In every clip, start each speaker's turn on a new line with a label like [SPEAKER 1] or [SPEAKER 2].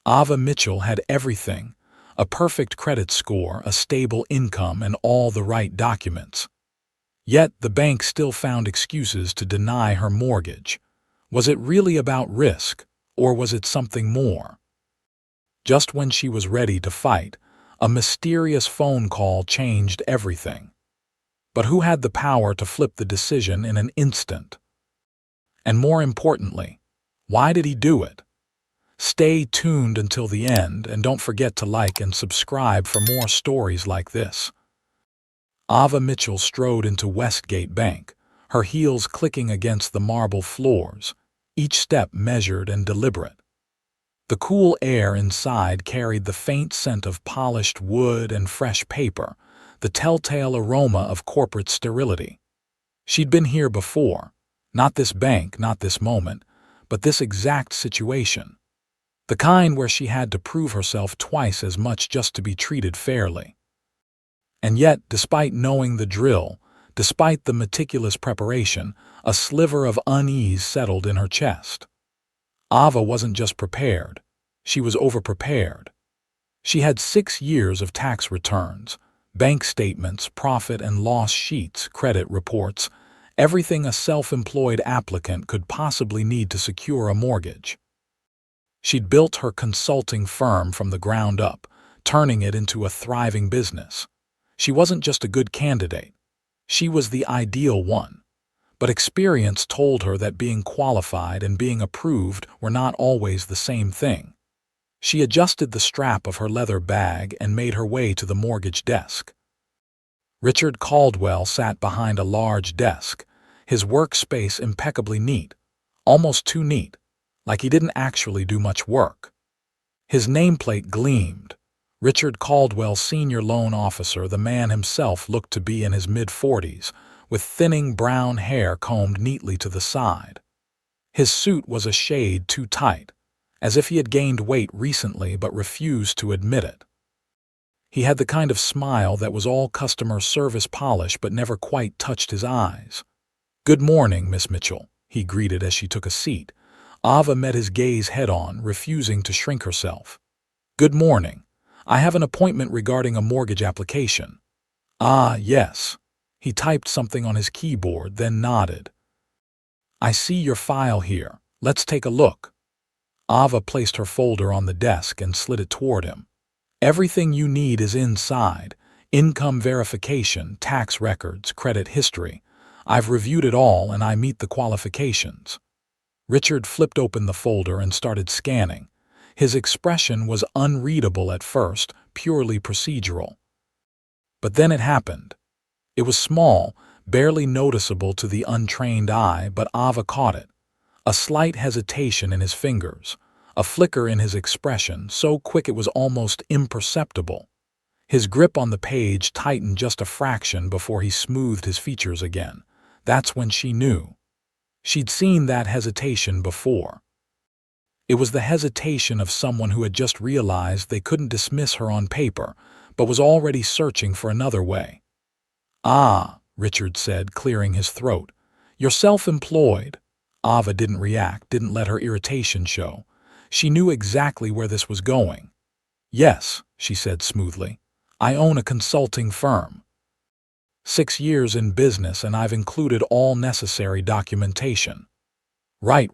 [SPEAKER 1] Ava Mitchell had everything: a perfect credit score, a stable income, and all the right documents. Yet the bank still found excuses to deny her mortgage. Was it really about risk, or was it something more? Just when she was ready to fight, a mysterious phone call changed everything. But who had the power to flip the decision in an instant? And more importantly, why did he do it? Stay tuned until the end, and don't forget to like and subscribe for more stories like this. Ava Mitchell strode into Westgate Bank, her heels clicking against the marble floors, each step measured and deliberate. The cool air inside carried the faint scent of polished wood and fresh paper, the telltale aroma of corporate sterility. She'd been here before. Not this bank, not this moment, but this exact situation. The kind where she had to prove herself twice as much just to be treated fairly. And yet, despite knowing the drill, despite the meticulous preparation, a sliver of unease settled in her chest. Ava wasn't just prepared, she was overprepared. She had 6 years of tax returns, bank statements, profit and loss sheets, credit reports, everything a self-employed applicant could possibly need to secure a mortgage. She'd built her consulting firm from the ground up, turning it into a thriving business. She wasn't just a good candidate, she was the ideal one. But experience told her that being qualified and being approved were not always the same thing. She adjusted the strap of her leather bag and made her way to the mortgage desk. Richard Caldwell sat behind a large desk, his workspace impeccably neat, almost too neat, like he didn't actually do much work. His nameplate gleamed. Richard Caldwell, Senior Loan Officer. The man himself looked to be in his mid-40s, with thinning brown hair combed neatly to the side. His suit was a shade too tight, as if he had gained weight recently but refused to admit it. He had the kind of smile that was all customer service polish but never quite touched his eyes. "Good morning, Miss Mitchell," he greeted as she took a seat. Ava met his gaze head-on, refusing to shrink herself. "Good morning. I have an appointment regarding a mortgage application." "Ah, yes." He typed something on his keyboard, then nodded. "I see your file here. Let's take a look." Ava placed her folder on the desk and slid it toward him. "Everything you need is inside: income verification, tax records, credit history. I've reviewed it all and I meet the qualifications." Richard flipped open the folder and started scanning. His expression was unreadable at first, purely procedural. But then it happened. It was small, barely noticeable to the untrained eye, but Ava caught it. A slight hesitation in his fingers, a flicker in his expression, so quick it was almost imperceptible. His grip on the page tightened just a fraction before he smoothed his features again. That's when she knew. She'd seen that hesitation before. It was the hesitation of someone who had just realized they couldn't dismiss her on paper, but was already searching for another way. "Ah," Richard said, clearing his throat. "You're self-employed." Ava didn't react, didn't let her irritation show. She knew exactly where this was going. "Yes," she said smoothly. "I own a consulting firm. 6 years in business, and I've included all necessary documentation." Right,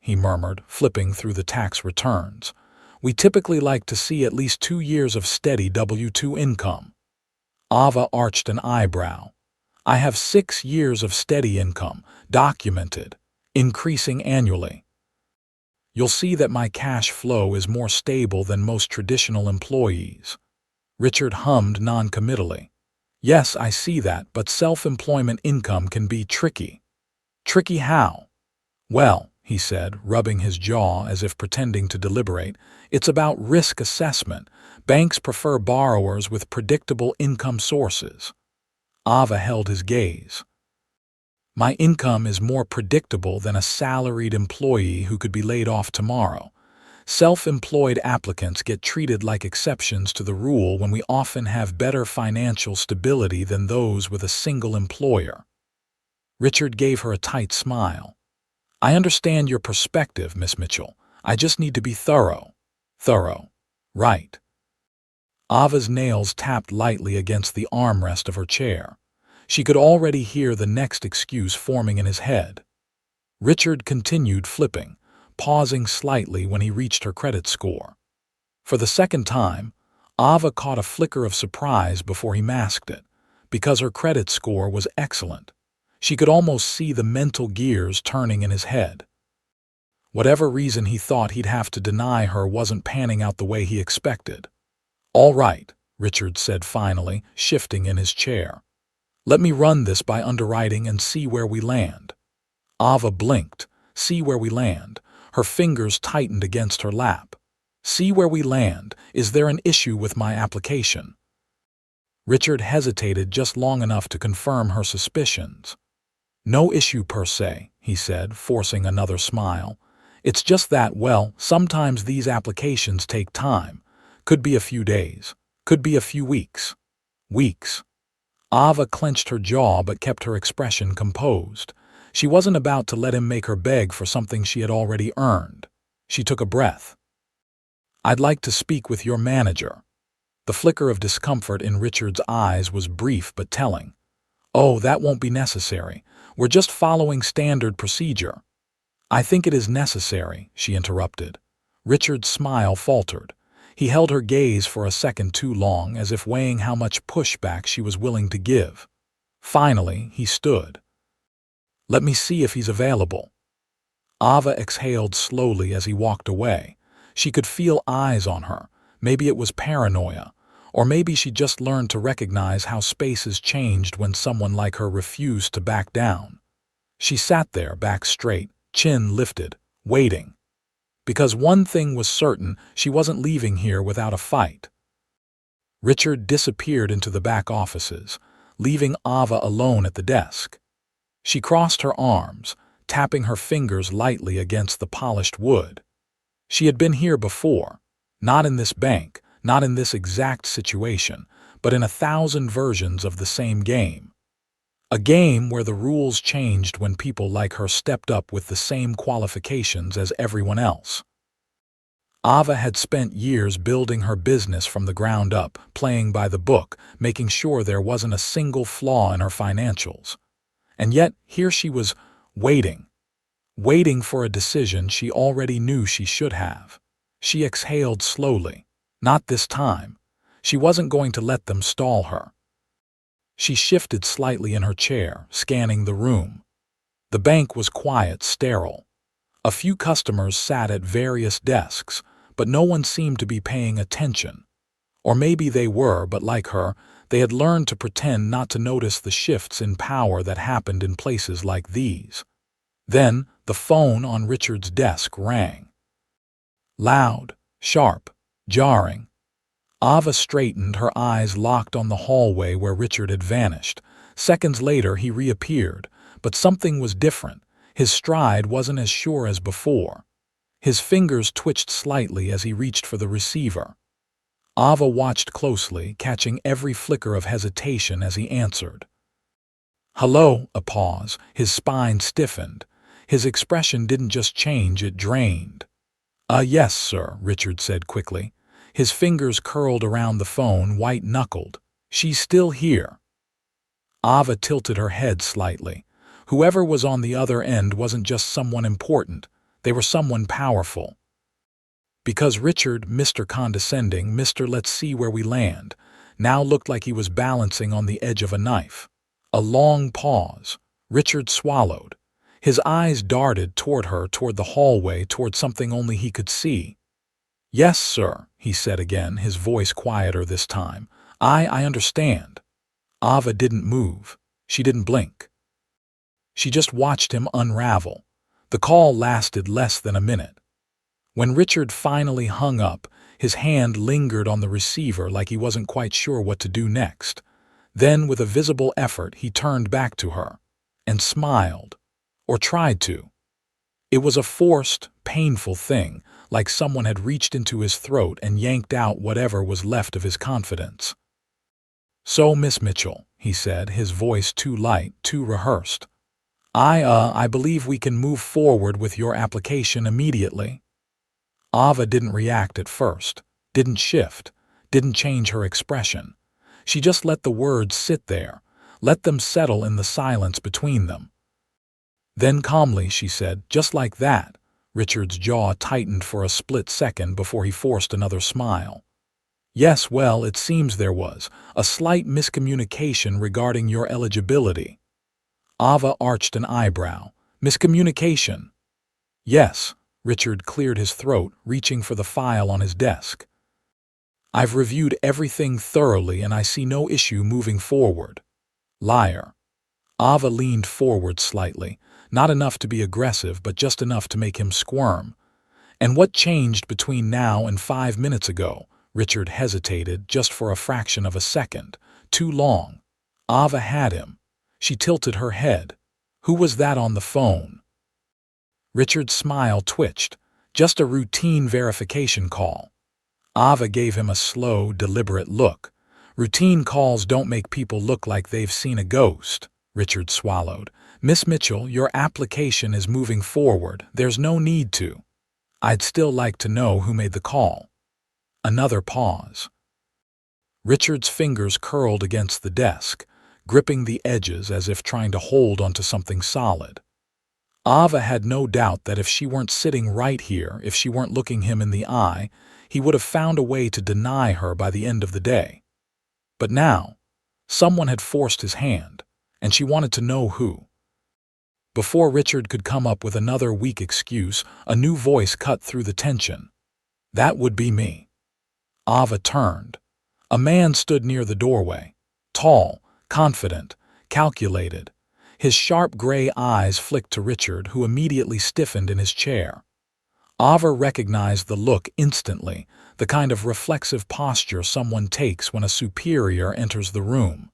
[SPEAKER 1] he murmured, flipping through the tax returns. "We typically like to see at least 2 years of steady W-2 income." Ava arched an eyebrow. "I have 6 years of steady income, documented, increasing annually. You'll see that my cash flow is more stable than most traditional employees." Richard hummed noncommittally. "Yes, I see that, but self-employment income can be tricky." "Tricky how?" "Well," he said, rubbing his jaw as if pretending to deliberate, "it's about risk assessment. Banks prefer borrowers with predictable income sources." Ava held his gaze. "My income is more predictable than a salaried employee who could be laid off tomorrow. Self-employed applicants get treated like exceptions to the rule when we often have better financial stability than those with a single employer." Richard gave her a tight smile. "I understand your perspective, Miss Mitchell. I just need to be thorough." thorough. Right. Ava's nails tapped lightly against the armrest of her chair. She could already hear the next excuse forming in his head. Richard continued flipping, pausing slightly when he reached her credit score. For the second time, Ava caught a flicker of surprise before he masked it, because her credit score was excellent. She could almost see the mental gears turning in his head. Whatever reason he thought he'd have to deny her wasn't panning out the way he expected. "All right," Richard said finally, shifting in his chair. "Let me run this by underwriting and see where we land." Ava blinked. "See where we land." Her fingers tightened against her lap. "See where we land. Is there an issue with my application?" Richard hesitated just long enough to confirm her suspicions. "No issue per se," he said, forcing another smile. "It's just that, well, sometimes these applications take time. Could be a few days. Could be a few weeks." Weeks. Ava clenched her jaw but kept her expression composed. She wasn't about to let him make her beg for something she had already earned. She took a breath. "I'd like to speak with your manager." The flicker of discomfort in Richard's eyes was brief but telling. "Oh, that won't be necessary. We're just following standard procedure." "I think it is necessary," she interrupted. Richard's smile faltered. He held her gaze for a second too long, as if weighing how much pushback she was willing to give. Finally, he stood. "Let me see if he's available." Ava exhaled slowly as he walked away. She could feel eyes on her. Maybe it was paranoia, or maybe she just learned to recognize how spaces changed when someone like her refused to back down. She sat there, back straight, chin lifted, waiting. Because one thing was certain, she wasn't leaving here without a fight. Richard disappeared into the back offices, leaving Ava alone at the desk. She crossed her arms, tapping her fingers lightly against the polished wood. She had been here before, not in this bank, not in this exact situation, but in 1,000 versions of the same game. A game where the rules changed when people like her stepped up with the same qualifications as everyone else. Ava had spent years building her business from the ground up, playing by the book, making sure there wasn't a single flaw in her financials. And yet, here she was, waiting for a decision she already knew she should have. She exhaled slowly. Not this time. She wasn't going to let them stall her. She shifted slightly in her chair, scanning the room. The bank was quiet, sterile. A few customers sat at various desks, but no one seemed to be paying attention. Or maybe they were, but like her, they had learned to pretend not to notice the shifts in power that happened in places like these. Then, the phone on Richard's desk rang. Loud, sharp, jarring. Ava straightened, her eyes locked on the hallway where Richard had vanished. Seconds later, he reappeared, but something was different. His stride wasn't as sure as before. His fingers twitched slightly as he reached for the receiver. Ava watched closely, catching every flicker of hesitation as he answered. "Hello," a pause. His spine stiffened. His expression didn't just change, it drained. Yes, sir," Richard said quickly. His fingers curled around the phone, white-knuckled. "She's still here." Ava tilted her head slightly. Whoever was on the other end wasn't just someone important. They were someone powerful. Because Richard, Mr. Condescending, Mr. Let's see where we land, now looked like he was balancing on the edge of a knife. A long pause. Richard swallowed. His eyes darted toward her, toward the hallway, toward something only he could see. "Yes, sir," he said again, his voice quieter this time. I understand." Ava didn't move. She didn't blink. She just watched him unravel. The call lasted less than a minute. When Richard finally hung up, his hand lingered on the receiver like he wasn't quite sure what to do next. Then, with a visible effort, he turned back to her and smiled. Or tried to. It was a forced, painful thing, like someone had reached into his throat and yanked out whatever was left of his confidence. "So, Miss Mitchell," he said, his voice too light, too rehearsed. I believe we can move forward with your application immediately." Ava didn't react at first, didn't shift, didn't change her expression. She just let the words sit there, let them settle in the silence between them. Then calmly she said, "Just like that." Richard's jaw tightened for a split second before he forced another smile. "Yes, well, it seems there was a slight miscommunication regarding your eligibility." Ava arched an eyebrow. "Miscommunication?" "Yes." Richard cleared his throat, reaching for the file on his desk. "I've reviewed everything thoroughly and I see no issue moving forward." "Liar." Ava leaned forward slightly, not enough to be aggressive but just enough to make him squirm. "And what changed between now and 5 minutes ago?" Richard hesitated just for a fraction of a second. Too long. Ava had him. She tilted her head. "Who was that on the phone?" Richard's smile twitched. "Just a routine verification call." Ava gave him a slow, deliberate look. "Routine calls don't make people look like they've seen a ghost." Richard swallowed. "Miss Mitchell, your application is moving forward. There's no need to." "I'd still like to know who made the call." Another pause. Richard's fingers curled against the desk, gripping the edges as if trying to hold onto something solid. Ava had no doubt that if she weren't sitting right here, if she weren't looking him in the eye, he would have found a way to deny her by the end of the day. But now, someone had forced his hand, and she wanted to know who. Before Richard could come up with another weak excuse, a new voice cut through the tension. "That would be me." Ava turned. A man stood near the doorway, tall, confident, calculated. His sharp gray eyes flicked to Richard, who immediately stiffened in his chair. Ava recognized the look instantly, the kind of reflexive posture someone takes when a superior enters the room.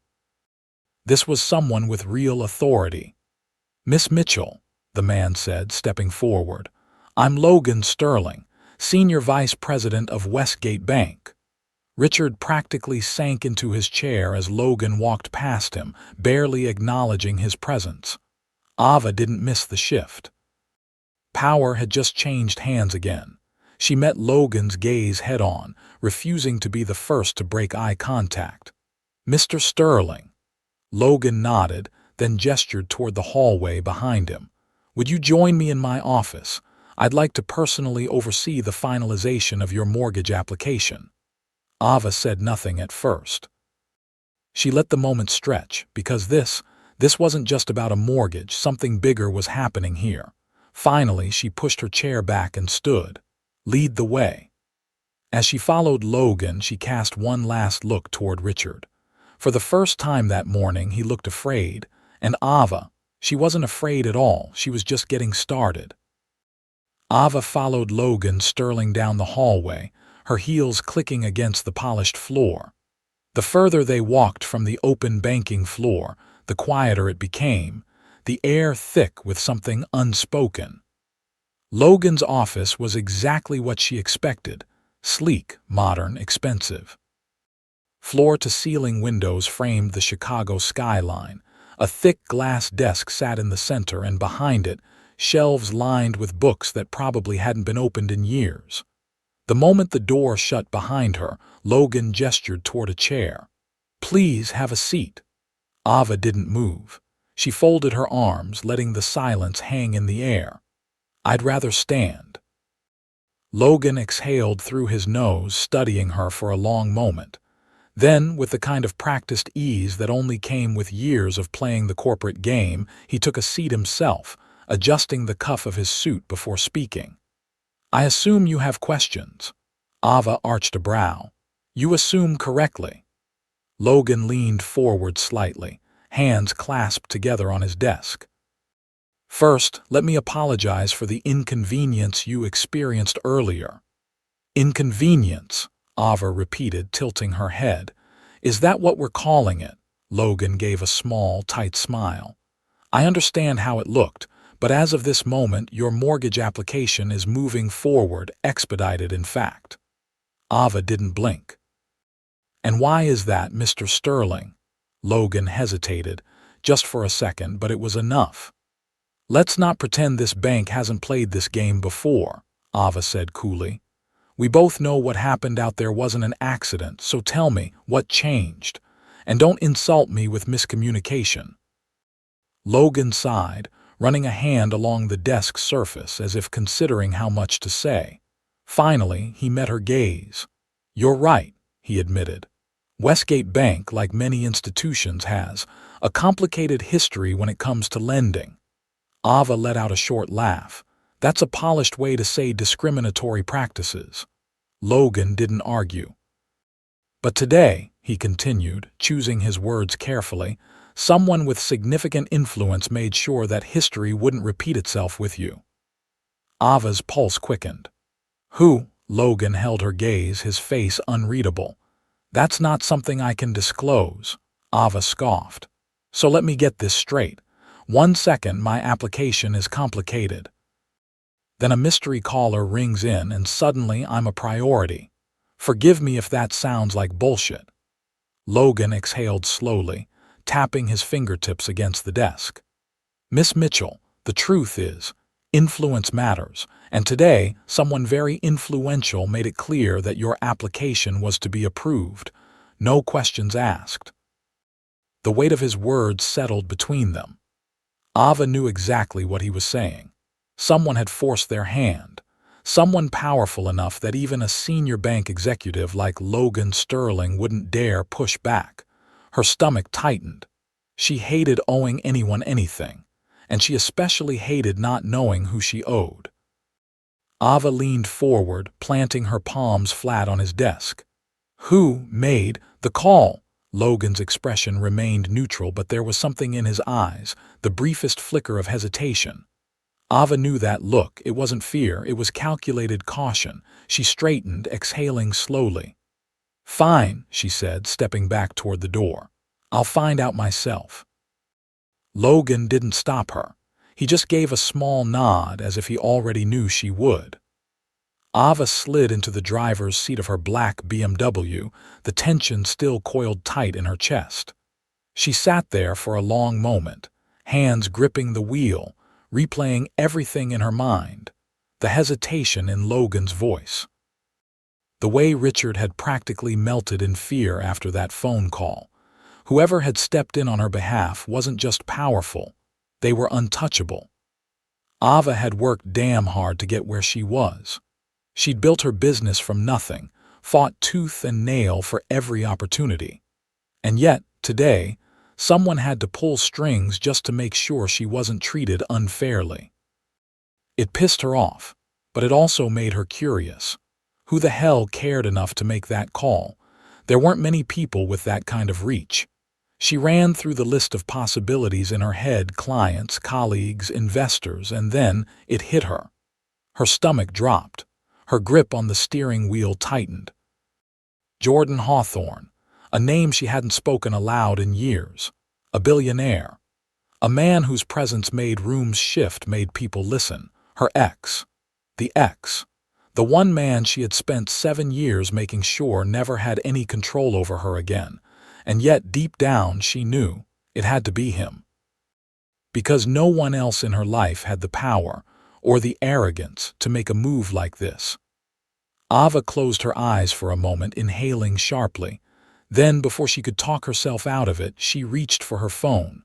[SPEAKER 1] This was someone with real authority. "Miss Mitchell," the man said, stepping forward, "I'm Logan Sterling, Senior Vice President of Westgate Bank." Richard practically sank into his chair as Logan walked past him, barely acknowledging his presence. Ava didn't miss the shift. Power had just changed hands again. She met Logan's gaze head-on, refusing to be the first to break eye contact. "Mr. Sterling." Logan nodded, then gestured toward the hallway behind him. "Would you join me in my office? I'd like to personally oversee the finalization of your mortgage application." Ava said nothing at first. She let the moment stretch, because this wasn't just about a mortgage, something bigger was happening here. Finally, she pushed her chair back and stood. "Lead the way." As she followed Logan, she cast one last look toward Richard. For the first time that morning, he looked afraid, and Ava, she wasn't afraid at all, she was just getting started. Ava followed Logan Sterling down the hallway, her heels clicking against the polished floor. The further they walked from the open banking floor, the quieter it became, the air thick with something unspoken. Logan's office was exactly what she expected: sleek, modern, expensive. Floor-to-ceiling windows framed the Chicago skyline. A thick glass desk sat in the center, and behind it, shelves lined with books that probably hadn't been opened in years. The moment the door shut behind her, Logan gestured toward a chair. "Please have a seat." Ava didn't move. She folded her arms, letting the silence hang in the air. "I'd rather stand." Logan exhaled through his nose, studying her for a long moment. Then, with the kind of practiced ease that only came with years of playing the corporate game, he took a seat himself, adjusting the cuff of his suit before speaking. "I assume you have questions." Ava arched a brow. "You assume correctly." Logan leaned forward slightly, hands clasped together on his desk. "First, let me apologize for the inconvenience you experienced earlier." "Inconvenience," Ava repeated, tilting her head. "Is that what we're calling it?" Logan gave a small, tight smile. "I understand how it looked, but as of this moment, your mortgage application is moving forward, expedited in fact." Ava didn't blink. "And why is that, Mr. Sterling?" Logan hesitated, just for a second, but it was enough. "Let's not pretend this bank hasn't played this game before," Ava said coolly. We both know what happened out there wasn't an accident, so tell me, what changed? And don't insult me with miscommunication." Logan sighed, running a hand along the desk's surface as if considering how much to say. Finally, he met her gaze. "You're right," he admitted. "Westgate Bank, like many institutions, has a complicated history when it comes to lending." Ava let out a short laugh. "That's a polished way to say discriminatory practices." Logan didn't argue. "But today," he continued, choosing his words carefully, "someone with significant influence made sure that history wouldn't repeat itself with you." Ava's pulse quickened. "Who?" Logan held her gaze, his face unreadable. "That's not something I can disclose," Ava scoffed. "So let me get this straight. 1 second, my application is complicated. Then a mystery caller rings in and suddenly I'm a priority. Forgive me if that sounds like bullshit." Logan exhaled slowly, tapping his fingertips against the desk. "Miss Mitchell, the truth is, influence matters, and today someone very influential made it clear that your application was to be approved. No questions asked." The weight of his words settled between them. Ava knew exactly what he was saying. Someone had forced their hand. Someone powerful enough that even a senior bank executive like Logan Sterling wouldn't dare push back. Her stomach tightened. She hated owing anyone anything, and she especially hated not knowing who she owed. Ava leaned forward, planting her palms flat on his desk. "Who made the call?" Logan's expression remained neutral, but there was something in his eyes, the briefest flicker of hesitation. Ava knew that look. It wasn't fear, it was calculated caution. She straightened, exhaling slowly. "Fine," she said, stepping back toward the door. "I'll find out myself." Logan didn't stop her. He just gave a small nod as if he already knew she would. Ava slid into the driver's seat of her black BMW, the tension still coiled tight in her chest. She sat there for a long moment, hands gripping the wheel, replaying everything in her mind, the hesitation in Logan's voice, the way Richard had practically melted in fear after that phone call. Whoever had stepped in on her behalf wasn't just powerful, they were untouchable. Ava had worked damn hard to get where she was. She'd built her business from nothing, fought tooth and nail for every opportunity. And yet, today, someone had to pull strings just to make sure she wasn't treated unfairly. It pissed her off, but it also made her curious. Who the hell cared enough to make that call? There weren't many people with that kind of reach. She ran through the list of possibilities in her head: clients, colleagues, investors, and then it hit her. Her stomach dropped. Her grip on the steering wheel tightened. Jordan Hawthorne, a name she hadn't spoken aloud in years. A billionaire. A man whose presence made rooms shift, made people listen. Her ex. The ex. The one man she had spent 7 years making sure never had any control over her again. And yet, deep down, she knew it had to be him. Because no one else in her life had the power or the arrogance to make a move like this. Ava closed her eyes for a moment, inhaling sharply. Then, before she could talk herself out of it, she reached for her phone.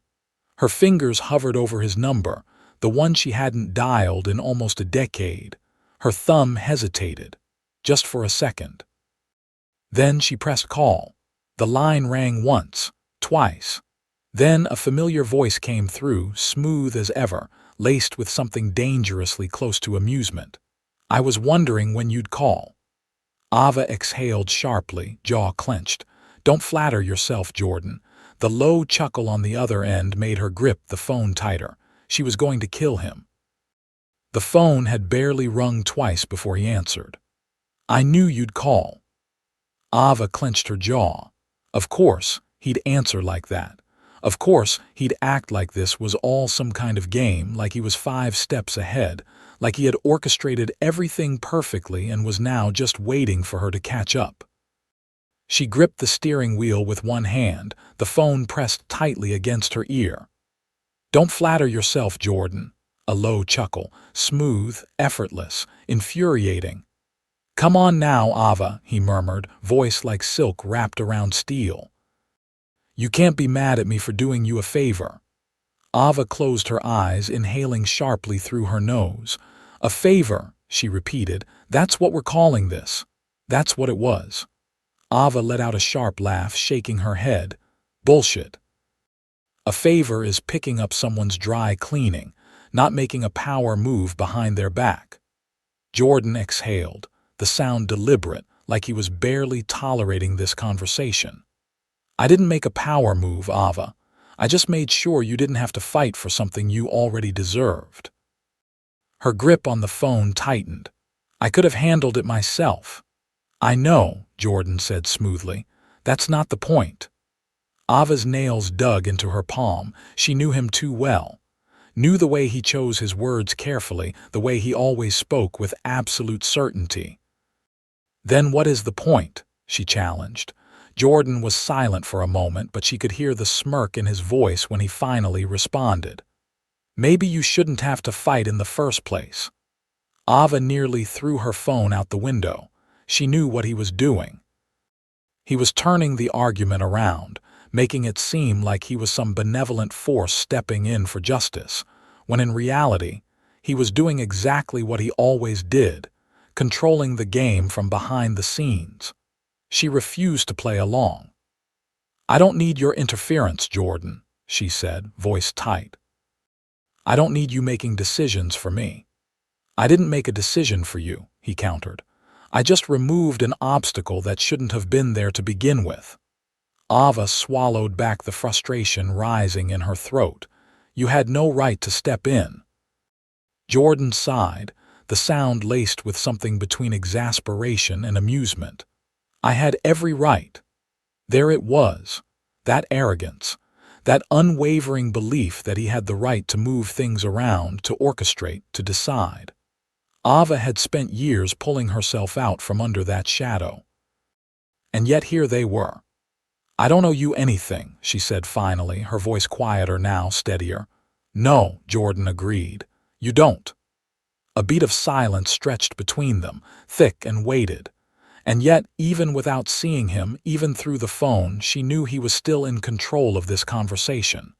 [SPEAKER 1] Her fingers hovered over his number, the one she hadn't dialed in almost a decade. Her thumb hesitated, just for a second. Then she pressed call. The line rang once, twice. Then a familiar voice came through, smooth as ever, laced with something dangerously close to amusement. "I was wondering when you'd call." Ava exhaled sharply, jaw clenched. "Don't flatter yourself, Jordan." The low chuckle on the other end made her grip the phone tighter. She was going to kill him. The phone had barely rung twice before he answered. "I knew you'd call." Ava clenched her jaw. Of course, he'd answer like that. Of course, he'd act like this was all some kind of game, like he was 5 steps ahead, like he had orchestrated everything perfectly and was now just waiting for her to catch up. She gripped the steering wheel with one hand, the phone pressed tightly against her ear. "Don't flatter yourself, Jordan." A low chuckle, smooth, effortless, infuriating. "Come on now, Ava," he murmured, voice like silk wrapped around steel. "You can't be mad at me for doing you a favor." Ava closed her eyes, inhaling sharply through her nose. "A favor," she repeated. "That's what we're calling this." That's what it was. Ava let out a sharp laugh, shaking her head. "Bullshit. A favor is picking up someone's dry cleaning, not making a power move behind their back." Jordan exhaled, the sound deliberate, like he was barely tolerating this conversation. "I didn't make a power move, Ava. I just made sure you didn't have to fight for something you already deserved." Her grip on the phone tightened. "I could have handled it myself." "I know," Jordan said smoothly. "That's not the point." Ava's nails dug into her palm. She knew him too well. Knew the way he chose his words carefully, the way he always spoke with absolute certainty. "Then what is the point?" she challenged. Jordan was silent for a moment, but she could hear the smirk in his voice when he finally responded. "Maybe you shouldn't have to fight in the first place." Ava nearly threw her phone out the window. She knew what he was doing. He was turning the argument around, making it seem like he was some benevolent force stepping in for justice, when in reality, he was doing exactly what he always did, controlling the game from behind the scenes. She refused to play along. "I don't need your interference, Jordan," she said, voice tight. "I don't need you making decisions for me." "I didn't make a decision for you," he countered. "I just removed an obstacle that shouldn't have been there to begin with." Ava swallowed back the frustration rising in her throat. "You had no right to step in." Jordan sighed, the sound laced with something between exasperation and amusement. "I had every right." There it was, that arrogance, that unwavering belief that he had the right to move things around, to orchestrate, to decide. Ava had spent years pulling herself out from under that shadow. And yet here they were. "I don't owe you anything," she said finally, her voice quieter now, steadier. "No," Jordan agreed. "You don't." A beat of silence stretched between them, thick and weighted. And yet, even without seeing him, even through the phone, she knew he was still in control of this conversation.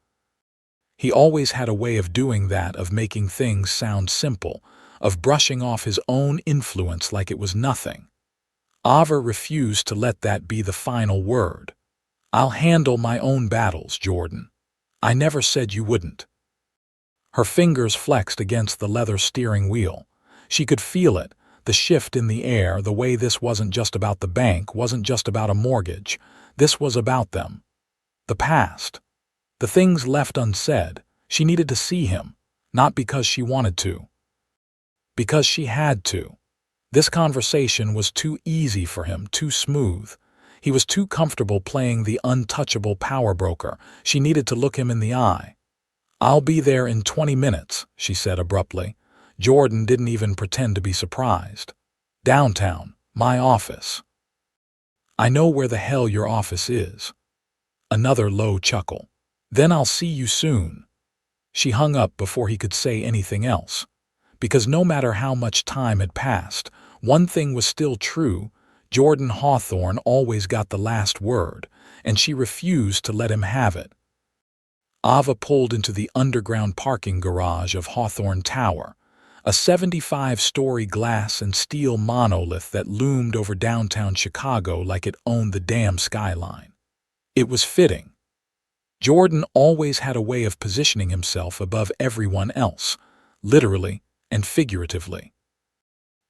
[SPEAKER 1] He always had a way of doing that, of making things sound simple, of brushing off his own influence like it was nothing. Ava refused to let that be the final word. "I'll handle my own battles, Jordan. I never said you wouldn't." Her fingers flexed against the leather steering wheel. She could feel it, the shift in the air, the way this wasn't just about the bank, wasn't just about a mortgage. This was about them. The past. The things left unsaid. She needed to see him, not because she wanted to. Because she had to. This conversation was too easy for him, too smooth. He was too comfortable playing the untouchable power broker. She needed to look him in the eye. "I'll be there in 20 minutes, she said abruptly. Jordan didn't even pretend to be surprised. "Downtown, my office." "I know where the hell your office is." Another low chuckle. "Then I'll see you soon." She hung up before he could say anything else. Because no matter how much time had passed, one thing was still true. Jordan Hawthorne always got the last word, and she refused to let him have it. Ava pulled into the underground parking garage of Hawthorne Tower, a 75-story glass and steel monolith that loomed over downtown Chicago like it owned the damn skyline. It was fitting. Jordan always had a way of positioning himself above everyone else, literally and figuratively.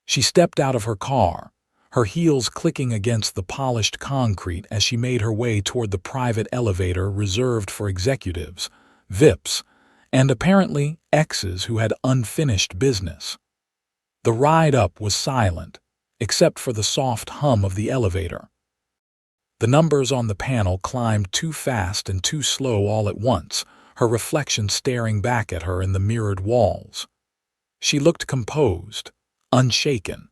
[SPEAKER 1] She stepped out of her car, her heels clicking against the polished concrete as she made her way toward the private elevator reserved for executives, VIPs, and apparently exes who had unfinished business. The ride up was silent, except for the soft hum of the elevator. The numbers on the panel climbed too fast and too slow all at once, her reflection staring back at her in the mirrored walls. She looked composed, unshaken.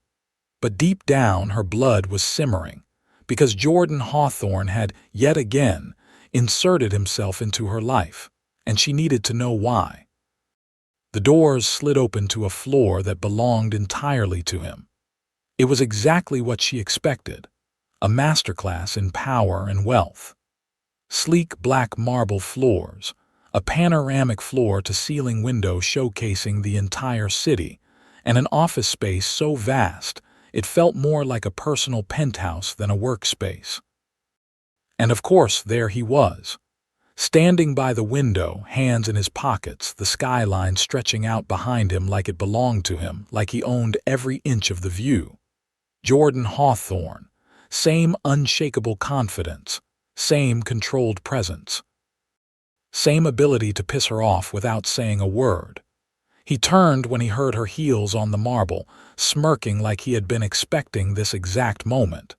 [SPEAKER 1] But deep down her blood was simmering, because Jordan Hawthorne had, yet again, inserted himself into her life, and she needed to know why. The doors slid open to a floor that belonged entirely to him. It was exactly what she expected, a masterclass in power and wealth. Sleek black marble floors, a panoramic floor-to-ceiling window showcasing the entire city, and an office space so vast it felt more like a personal penthouse than a workspace. And of course, there he was, standing by the window, hands in his pockets, the skyline stretching out behind him like it belonged to him, like he owned every inch of the view. Jordan Hawthorne, same unshakable confidence, same controlled presence, same ability to piss her off without saying a word. He turned when he heard her heels on the marble, smirking like he had been expecting this exact moment.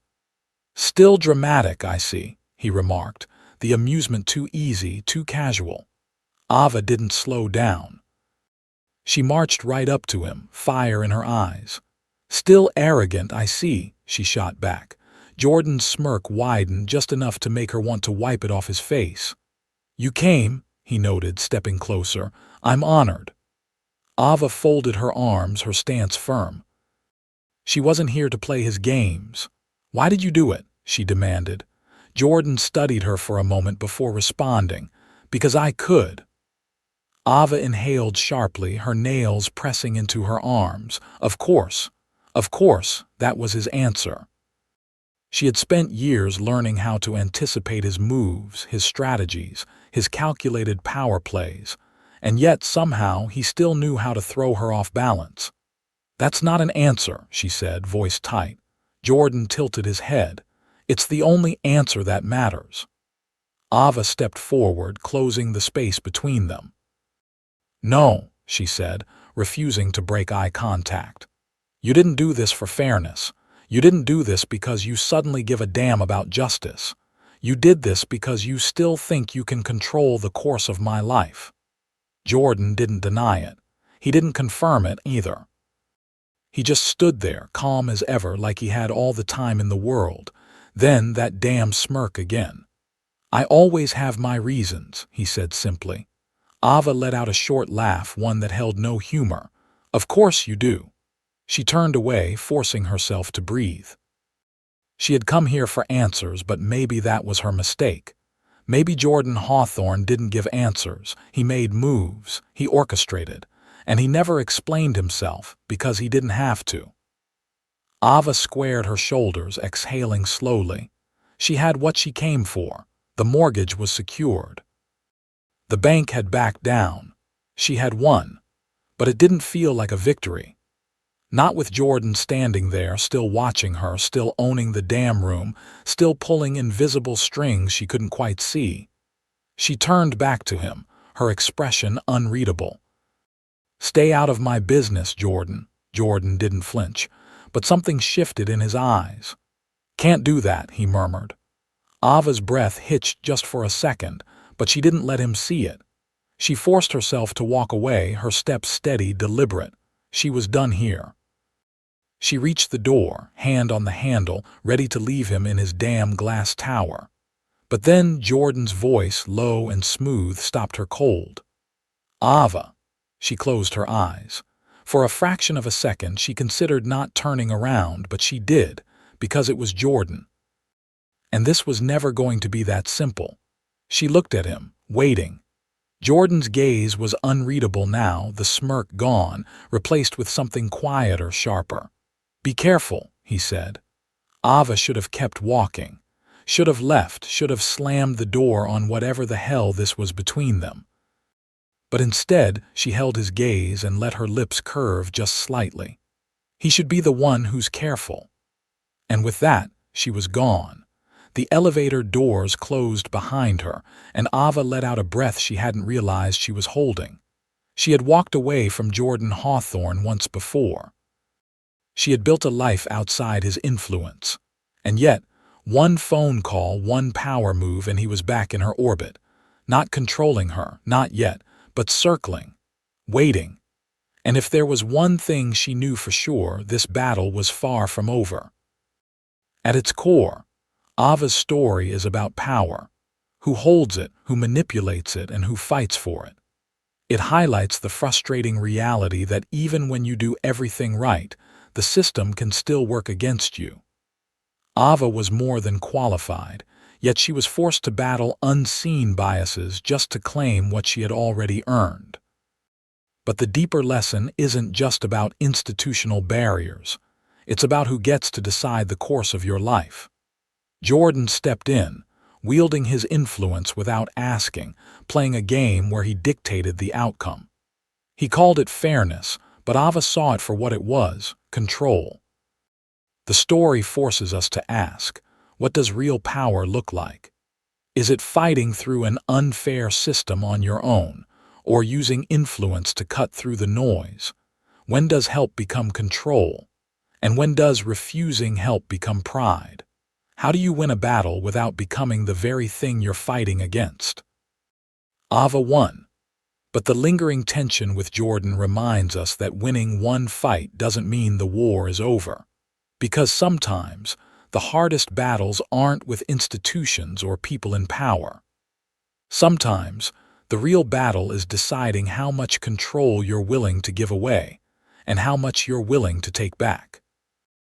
[SPEAKER 1] "Still dramatic, I see," he remarked, the amusement too easy, too casual. Ava didn't slow down. She marched right up to him, fire in her eyes. "Still arrogant, I see," she shot back. Jordan's smirk widened just enough to make her want to wipe it off his face. "You came," he noted, stepping closer. "I'm honored." Ava folded her arms, her stance firm. She wasn't here to play his games. "Why did you do it?" she demanded. Jordan studied her for a moment before responding. "Because I could." Ava inhaled sharply, her nails pressing into her arms. Of course, that was his answer. She had spent years learning how to anticipate his moves, his strategies, his calculated power plays, and yet somehow he still knew how to throw her off balance. "That's not an answer," she said, voice tight. Jordan tilted his head. "It's the only answer that matters." Ava stepped forward, closing the space between them. "No," she said, refusing to break eye contact. "You didn't do this for fairness. You didn't do this because you suddenly give a damn about justice. You did this because you still think you can control the course of my life." Jordan didn't deny it. He didn't confirm it either. He just stood there, calm as ever, like he had all the time in the world. Then that damn smirk again. "I always have my reasons," he said simply. Ava let out a short laugh, one that held no humor. "Of course you do." She turned away, forcing herself to breathe. She had come here for answers, but maybe that was her mistake. Maybe Jordan Hawthorne didn't give answers. He made moves, he orchestrated, and he never explained himself because he didn't have to. Ava squared her shoulders, exhaling slowly. She had what she came for. The mortgage was secured. The bank had backed down. She had won. But it didn't feel like a victory. Not with Jordan standing there, still watching her, still owning the damn room, still pulling invisible strings she couldn't quite see. She turned back to him, her expression unreadable. "Stay out of my business, Jordan." Jordan didn't flinch, but something shifted in his eyes. "Can't do that," he murmured. Ava's breath hitched just for a second, but she didn't let him see it. She forced herself to walk away, her steps steady, deliberate. She was done here. She reached the door, hand on the handle, ready to leave him in his damn glass tower. But then Jordan's voice, low and smooth, stopped her cold. "Ava." She closed her eyes. For a fraction of a second she considered not turning around, but she did, because it was Jordan. And this was never going to be that simple. She looked at him, waiting. Jordan's gaze was unreadable now, the smirk gone, replaced with something quieter, sharper. "Be careful," he said. Ava should have kept walking. Should have left, should have slammed the door on whatever the hell this was between them. But instead, she held his gaze and let her lips curve just slightly. He should be the one who's careful. And with that, she was gone. The elevator doors closed behind her, and Ava let out a breath she hadn't realized she was holding. She had walked away from Jordan Hawthorne once before. She had built a life outside his influence. And yet, one phone call, one power move, and he was back in her orbit. Not controlling her, not yet, but circling, waiting. And if there was one thing she knew for sure, this battle was far from over. At its core, Ava's story is about power. Who holds it, who manipulates it, and who fights for it. It highlights the frustrating reality that even when you do everything right, the system can still work against you. Ava was more than qualified, yet she was forced to battle unseen biases just to claim what she had already earned. But the deeper lesson isn't just about institutional barriers. It's about who gets to decide the course of your life. Jordan stepped in, wielding his influence without asking, playing a game where he dictated the outcome. He called it fairness, but Ava saw it for what it was: control. The story forces us to ask, what does real power look like? Is it fighting through an unfair system on your own, or using influence to cut through the noise? When does help become control? And when does refusing help become pride? How do you win a battle without becoming the very thing you're fighting against? Ava won, but the lingering tension with Jordan reminds us that winning one fight doesn't mean the war is over. Because sometimes, the hardest battles aren't with institutions or people in power. Sometimes, the real battle is deciding how much control you're willing to give away and how much you're willing to take back.